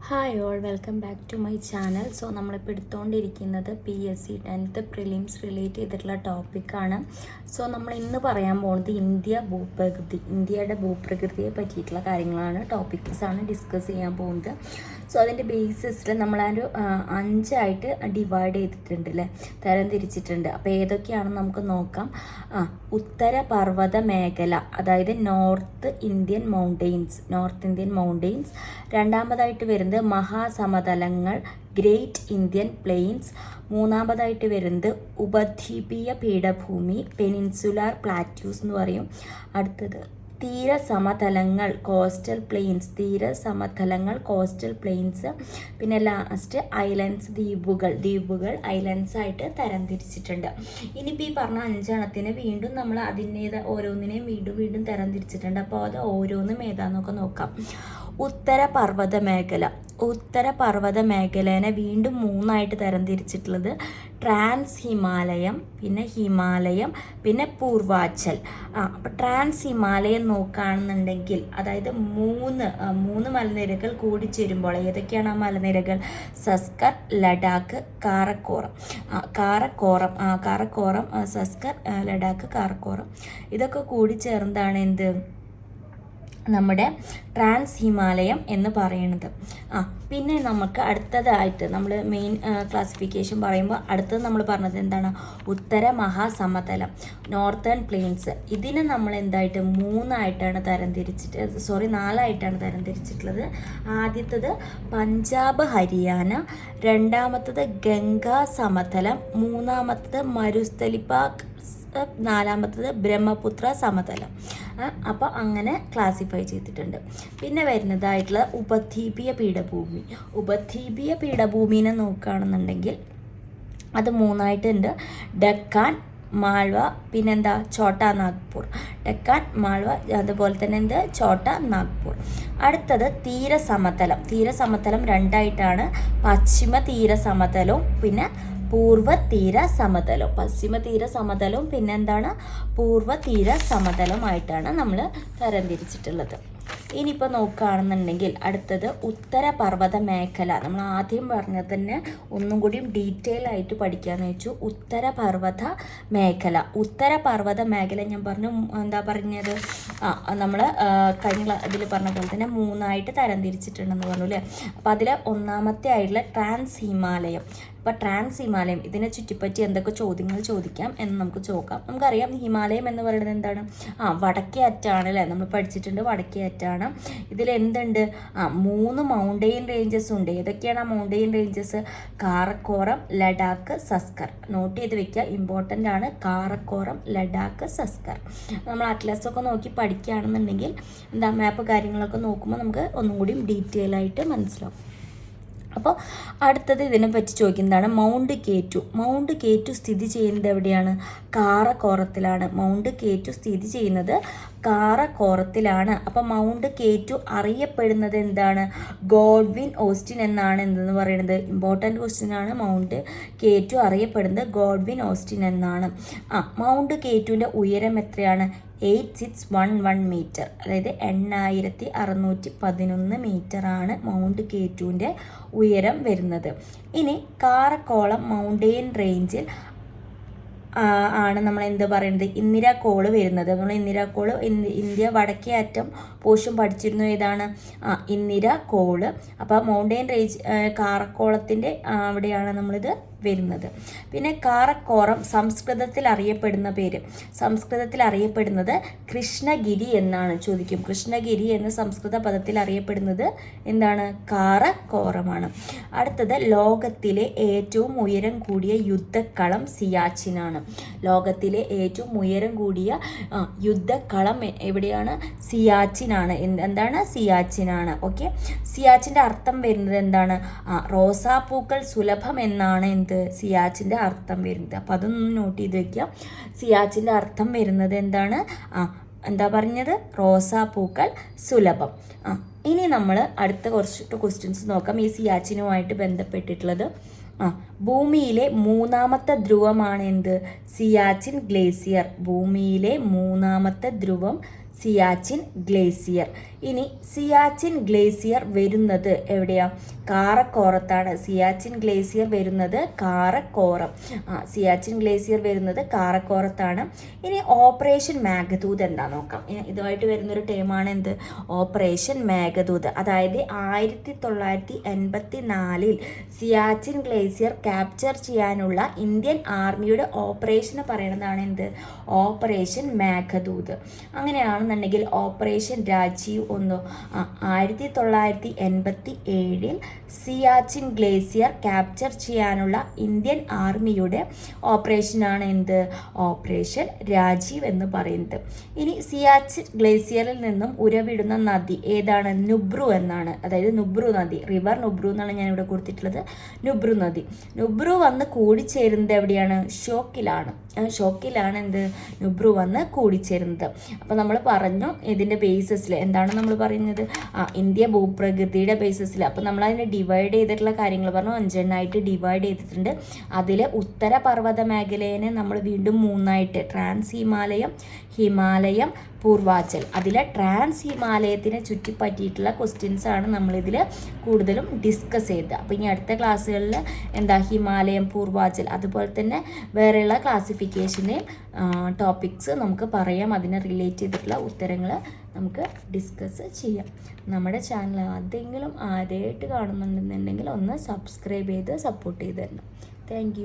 Hi all, welcome back to my channel. So നമ്മളിപ്പോൾ എടുത്തുകൊണ്ടിരിക്കുന്നത് PSC 10th prelims relate ചെയ്തിട്ടുള്ള ടോപ്പിക്കാണ്. സോ നമ്മൾ ഇന്ന് പറയാൻ പോകുന്നത് ഇന്ത്യയുടെ ഭൂപ്രകൃതിയെ പറ്റിയിട്ടുള്ള കാര്യങ്ങളാണ്, ടോപ്പിക്സാണ് ഡിസ്കസ് ചെയ്യാൻ പോകുന്നത്. സോ അതിൻ്റെ ബേസിസിൽ നമ്മളൊരു 5ആയിട്ട് ഡിവൈഡ് ചെയ്തിട്ടുണ്ട് അല്ലേ, തരംതിരിച്ചിട്ടുണ്ട്. അപ്പോൾ ഏതൊക്കെയാണെന്ന് നമുക്ക് നോക്കാം. ഉത്തര പർവ്വത മേഖല, അതായത് നോർത്ത് ഇന്ത്യൻ മൗണ്ടെയ്ൻസ്. രണ്ടാമതായിട്ട് വരുന്നത് മഹാസമതലങ്ങൾ, ഗ്രേറ്റ് ഇന്ത്യൻ പ്ലെയിൻസ്. മൂന്നാമതായിട്ട് വരുന്നത് ഉപദ്വീപീയ പീഠഭൂമി, പെനിൻസുലാർ പ്ലാറ്റ്യൂസ് എന്ന് പറയും. അടുത്തത് തീരസമതലങ്ങൾ, കോസ്റ്റൽ പ്ലെയിൻസ്. പിന്നെ ലാസ്റ്റ് ഐലൻഡ്സ്, ദ്വീപുകൾ ഐലൻഡ്സ് ആയിട്ട് തരംതിരിച്ചിട്ടുണ്ട്. ഇനിയിപ്പോൾ ഈ പറഞ്ഞ 5 വീണ്ടും നമ്മൾ ഓരോന്നിനെയും വീണ്ടും തരംതിരിച്ചിട്ടുണ്ട്. അപ്പോൾ അത് ഓരോന്നും ഏതാന്നൊക്കെ നോക്കാം. ഉത്തര പർവ്വത മേഖലേനെ വീണ്ടും 3ആയിട്ട് തരംതിരിച്ചിട്ടുള്ളത് ട്രാൻസ് ഹിമാലയം, പിന്നെ പൂർവാച്ചൽ. അപ്പോൾ ട്രാൻസ് ഹിമാലയം നോക്കുകയാണെന്നുണ്ടെങ്കിൽ, അതായത് മൂന്ന് മലനിരകൾ കൂടിച്ചേരുമ്പോൾ ഏതൊക്കെയാണ് ആ മലനിരകൾ? സസ്കർ, ലഡാക്ക്, കാറക്കോറം, സസ്കർ, ലഡാക്ക്, കാറക്കോറം. ഇതൊക്കെ കൂടിച്ചേർന്നതാണ് എന്ത്, നമ്മുടെ ട്രാൻസ് ഹിമാലയം എന്ന് പറയുന്നത്. പിന്നെ നമുക്ക് അടുത്തതായിട്ട് നമ്മൾ മെയിൻ ക്ലാസിഫിക്കേഷൻ പറയുമ്പോൾ അടുത്തത് നമ്മൾ പറഞ്ഞത് എന്താണ്? ഉത്തര മഹാസമതലം, നോർത്തേൺ പ്ലെയിൻസ്. ഇതിനെ നമ്മൾ എന്തായിട്ട് 4ആയിട്ടാണ് തരംതിരിച്ചിട്ടുള്ളത്. ആദ്യത്തത് പഞ്ചാബ്, ഹരിയാന. രണ്ടാമത്തത് ഗംഗാ സമതലം. മൂന്നാമത്തത് മരുസ്ഥലിപാക്. നാലാമത്തത് ബ്രഹ്മപുത്ര സമതലം. അപ്പോൾ അങ്ങനെ ക്ലാസിഫൈ ചെയ്തിട്ടുണ്ട്. പിന്നെ വരുന്നതായിട്ടുള്ള ഉപദ്വീപീയ പീഠഭൂമിനെ നോക്കുകയാണെന്നുണ്ടെങ്കിൽ അത് 3ആയിട്ടുണ്ട്. ഡക്കാൻ, മാൾവ, പിന്നെന്താ ഛോട്ടാ നാഗ്പൂർ. ഡക്കാൻ, മാൾവ, അതുപോലെ തന്നെ ഛോട്ടാ നാഗ്പൂർ. അടുത്തത് തീരസമതലം 2ആയിട്ടാണ്. പശ്ചിമ തീരസമതലവും പിന്നെ പൂർവ്വ തീര സമതലവും പിന്നെന്താണ് പൂർവ്വ തീര സമതലമായിട്ടാണ് നമ്മൾ തരംതിരിച്ചിട്ടുള്ളത്. ഇനിയിപ്പോൾ നോക്കുകയാണെന്നുണ്ടെങ്കിൽ അടുത്തത് ഉത്തര പർവ്വത മേഖല. നമ്മൾ ആദ്യം പറഞ്ഞത് തന്നെ ഒന്നും കൂടിയും ഡീറ്റെയിൽ ആയിട്ട് പഠിക്കാമെന്ന് വെച്ചു. ഉത്തര പർവ്വത മേഖല ഞാൻ പറഞ്ഞു, എന്താ പറഞ്ഞത്, നമ്മൾ കഴിഞ്ഞ ഇതിൽ പറഞ്ഞ പോലെ തന്നെ 3ആയിട്ട് തരംതിരിച്ചിട്ടുണ്ടെന്ന് പറഞ്ഞു അല്ലേ. അപ്പോൾ അതിൽ ഒന്നാമത്തെ ആയിട്ടുള്ള ട്രാൻസ് ഹിമാലയം. അപ്പോൾ ട്രാൻസ് ഹിമാലയം, ഇതിനെ ചുറ്റിപ്പറ്റി എന്തൊക്കെ ചോദ്യങ്ങൾ ചോദിക്കാം എന്ന് നമുക്ക് നോക്കാം. നമുക്കറിയാം ഹിമാലയം എന്ന് പറയുന്നത് എന്താണ്? വടക്കേ അറ്റാണ് അല്ലേ, നമ്മൾ പഠിച്ചിട്ടുണ്ട്, വടക്കേ അറ്റാണ്. ഇതിൽ എന്തുണ്ട്? 3 മൗണ്ടെയിൻ റേഞ്ചസ് ഉണ്ട്. ഏതൊക്കെയാണ് ആ mountain ranges? Karakoram, Ladakh, Zanskar. Note ചെയ്ത് വെക്കുക, ഇമ്പോർട്ടൻ്റ് ആണ്. കാറക്കോറം, ലഡാക്ക്, സസ്കർ. നമ്മൾ അറ്റ്ലസൊക്കെ നോക്കി പഠിക്കുകയാണെന്നുണ്ടെങ്കിൽ മാപ്പ് കാര്യങ്ങളൊക്കെ നോക്കുമ്പോൾ നമുക്ക് ഒന്നും കൂടിയും ഡീറ്റെയിൽ ആയിട്ട് മനസ്സിലാവും. അപ്പോൾ അടുത്തത് ഇതിനെ പറ്റി ചോദിക്കുന്നതാണ് മൗണ്ട് കേറ്റു സ്ഥിതി ചെയ്യുന്നത് എവിടെയാണ്? കാറക്കോറത്തിലാണ്. അപ്പോൾ മൗണ്ട് കേറ്റു അറിയപ്പെടുന്നത് എന്താണ്? ഗോഡ്വിൻ ഓസ്റ്റിൻ എന്നാണ് എന്തെന്ന് പറയുന്നത്. ഇമ്പോർട്ടൻറ്റ് ക്വസ്റ്റ്യൻ ആണ്. മൗണ്ട് കേറ്റു അറിയപ്പെടുന്നത് ഗോഡ്വിൻ ഓസ്റ്റിൻ എന്നാണ്. മൗണ്ട് കേറ്റുവിൻ്റെ ഉയരം എത്രയാണ്? 8611 മീറ്റർ, അതായത് 8611 മീറ്ററാണ് മൗണ്ട് കേറ്റുവിൻ്റെ ഉയരം വരുന്നത്. ഇനി കാറക്കോളം മൗണ്ടെയിൻ റേഞ്ചിൽ ആണ് നമ്മൾ എന്ത് പറയുന്നത്? ഇന്ദിരാക്കോള് വരുന്നത്. നമ്മൾ ഇന്ദിരാക്കോള് ഇന്ത്യ വടക്കേ അറ്റം പോർഷൻ പഠിച്ചിരുന്നു. ഏതാണ്? ഇന്ദിരാക്കോള്. അപ്പോൾ മൗണ്ടെയിൻ റേഞ്ച് കാറക്കോളത്തിൻ്റെ അവിടെയാണ് നമ്മളിത് വരുന്നത്. പിന്നെ കാറക്കോറം സംസ്കൃതത്തിൽ അറിയപ്പെടുന്നത് കൃഷ്ണഗിരി എന്നാണ്. ചോദിക്കും, കൃഷ്ണഗിരി എന്ന സംസ്കൃത പദത്തിൽ അറിയപ്പെടുന്നത് എന്താണ്? കാറക്കോറമാണ്. അടുത്തത് ലോകത്തിലെ ഏറ്റവും ഉയരം കൂടിയ യുദ്ധക്കളം സിയാച്ചിനാണ്. ലോകത്തിലെ ഏറ്റവും ഉയരം കൂടിയ യുദ്ധക്കളം എവിടെയാണ്? സിയാച്ചിനാണ്. എന്താണ്? സിയാച്ചിനാണ്. ഓക്കെ, സിയാച്ചിൻ്റെ അർത്ഥം വരുന്നത് എന്താണ്? റോസാപ്പൂക്കൾ സുലഭം എന്നാണ് സിയാച്ചിൻ്റെ അർത്ഥം വരുന്നത്. അപ്പം അതൊന്ന് നോട്ട് ചെയ്ത് വെക്കുക. സിയാച്ചിൻ്റെ അർത്ഥം വരുന്നത് എന്താണ്? എന്താ പറഞ്ഞത്? റോസാപ്പൂക്കൾ സുലഭം. ഇനി നമ്മൾ അടുത്ത കുറച്ച് ക്വസ്റ്റ്യൻസ് നോക്കാം ഈ സിയാച്ചിനുമായിട്ട് ബന്ധപ്പെട്ടിട്ടുള്ളത്. ഭൂമിയിലെ 3ാമത്തെ ധ്രുവമാണ് എന്ത്? സിയാച്ചിൻ ഗ്ലേസിയർ. ഭൂമിയിലെ 3ാമത്തെ ധ്രുവം സിയാച്ചിൻ ഗ്ലേസിയർ. ഇനി സിയാച്ചിൻ ഗ്ലേസിയർ വരുന്നത് എവിടെയാ? കാറക്കോറത്താണ്. സിയാച്ചിൻ ഗ്ലേസിയർ വരുന്നത് കാറക്കോറം. സിയാച്ചിൻ ഗ്ലേസിയർ വരുന്നത് കാറക്കോറത്താണ്. ഇനി ഓപ്പറേഷൻ മേഘദൂത് എന്താ നോക്കാം. ഇതുമായിട്ട് വരുന്നൊരു ടേമാണ് എന്ത്? ഓപ്പറേഷൻ മേഘദൂത്. അതായത് 1984 സിയാച്ചിൻ ഗ്ലേസിയർ ക്യാപ്ചർ ചെയ്യാനുള്ള ഇന്ത്യൻ ആർമിയുടെ ഓപ്പറേഷന് പറയുന്നതാണ് എന്ത്? ഓപ്പറേഷൻ മേഘദൂത്. അങ്ങനെയാണെന്നുണ്ടെങ്കിൽ operation Rajiv 1987 Siachen glacier capture ചെയ്യാനുള്ള ഇന്ത്യൻ ആർമിയുടെ ഓപ്പറേഷനാണ് എന്ത്? ഓപ്പറേഷൻ രാജീവ് എന്ന് പറയുന്നത്. ഇനി സിയാച്ചിൻ ഗ്ലേസിയറിൽ നിന്നും ഉരവിടുന്ന നദി ഏതാണ്? നുബ്രു എന്നാണ്. അതായത് നുബ്രു നദി, റിവർ നുബ്രു എന്നാണ് ഞാൻ ഇവിടെ കൊടുത്തിട്ടുള്ളത്. നുബ്രു നദി. നുബ്രു വന്ന് കൂടിച്ചേരുന്നത് എവിടെയാണ്? ഷോക്കിലാണ് എന്ത്? നുബ്രു വന്ന് കൂടിച്ചേരുന്നത്. അപ്പോൾ നമ്മൾ പറഞ്ഞു ഇതിൻ്റെ ബേസിസിൽ എന്താണ് നമ്മൾ പറയുന്നത്? ഇന്ത്യ ഭൂപ്രകൃതിയുടെ ബേസിസിൽ. അപ്പോൾ നമ്മൾ അതിനെ ഡിവൈഡ് ചെയ്തിട്ടുള്ള കാര്യങ്ങൾ പറഞ്ഞു, 5 ഡിവൈഡ് ചെയ്തിട്ടുണ്ട്. അതിൽ ഉത്തര പർവ്വത മേഖലയെ നമ്മൾ വീണ്ടും 3 ട്രാൻസ് ഹിമാലയം, ഹിമാലയം, പൂർവാചൽ. അതിലെ ട്രാൻസ് ഹിമാലയത്തിനെ ചുറ്റിപ്പറ്റിയിട്ടുള്ള ക്വസ്റ്റ്യൻസ് ആണ് നമ്മളിതിൽ കൂടുതലും ഡിസ്കസ് ചെയ്തത്. അപ്പോൾ ഇനി അടുത്ത ക്ലാസ്സുകളിൽ എന്താ ഹിമാലയം, പൂർവാചൽ അതുപോലെ തന്നെ വേറെയുള്ള ക്ലാസിഫിക്കേഷൻ്റെ ടോപ്പിക്സ് നമുക്ക് പറയാം. അതിനെ റിലേറ്റ് ചെയ്തിട്ടുള്ള ഉത്തരങ്ങൾ നമുക്ക് ഡിസ്കസ് ചെയ്യാം. നമ്മുടെ ചാനൽ ആദ്യമെങ്കിലും ആദ്യമായിട്ട് കാണുന്നുണ്ടെന്നുണ്ടെങ്കിൽ ഒന്ന് സബ്സ്ക്രൈബ് ചെയ്ത് സപ്പോർട്ട് ചെയ്ത് തരണം. താങ്ക്